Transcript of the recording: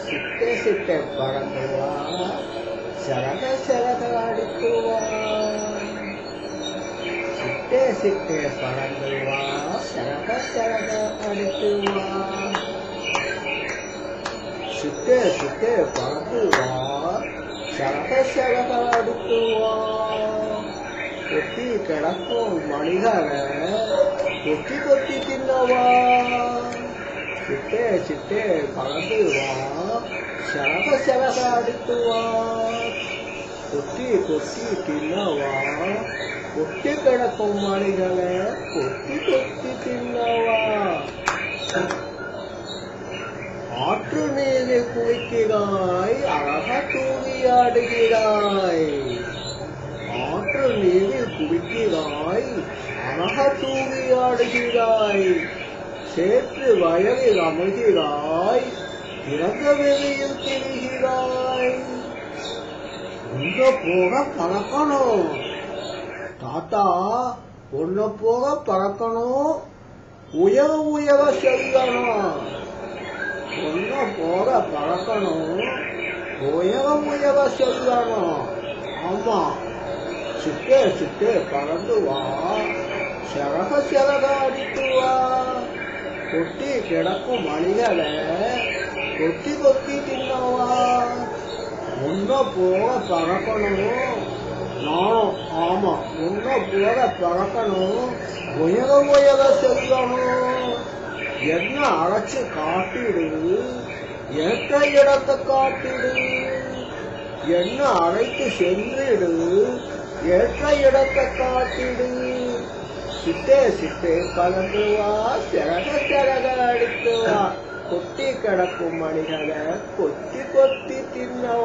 சிட்டே சிட்டே பறந்து வா, சரக சரக அடித்து வா. சிட்டே சிட்டே பறந்து வா, சரக சரக அடித்து வா. சிட்டே சிட்டே பறந்து வா, சரக சரக அடித்து வா. கொத்தி கிடக்கும் மனிதரை கொத்தி கொத்தி தின்னவா. சிட்டே சிட்டே பறந்து வா, சரக சரக அடித்து வா. கொத்தி கொத்தி தின்னவா, கொத்தி கிடக்கும் மனிதரை கொத்தி கொத்தி தின்னவா. ஆற்று நீரில் குளிக்கிறாய், அழக தூவி ஆடுகிறாய். ஆற்று நீரில் குளிக்கிறாய், அழக தூவி ஆடுகிறாய். சேற்று வயலில் அமர்கிறாய், திறந்த வெளியில் திரிகிறாய். உன்ன போக பறக்கணும் தாத்தா, உன்ன போக பறக்கணும், உயர உயர செல்லணும். உன்ன போக பறக்கணும், உயர உயர செல்லணும். ஆமா, சிட்டே சிட்டே பறந்து வா, சரக சரக அடித்து வா. கொட்டி கிடக்கும் மனிதரை கொத்தி கொத்தி தின்னவா. உன்ன போக பறக்கணும் நானும், ஆமா, உன்ன போக பறக்கணும், உயர உயர செல்லணும். என்ன அழைச்சு காட்டிடு, ஏற்ற இடத்தை காட்டிடு. என்ன அழைத்து சென்றிடு, ஏற்ற இடத்தை காட்டிடு. சிட்டே சிட்டே பறந்து வா, சரக சரக அடித்து வா. கொட்டி கிடக்கும் மனிதரை கொத்தி கொத்தி தின்னவா.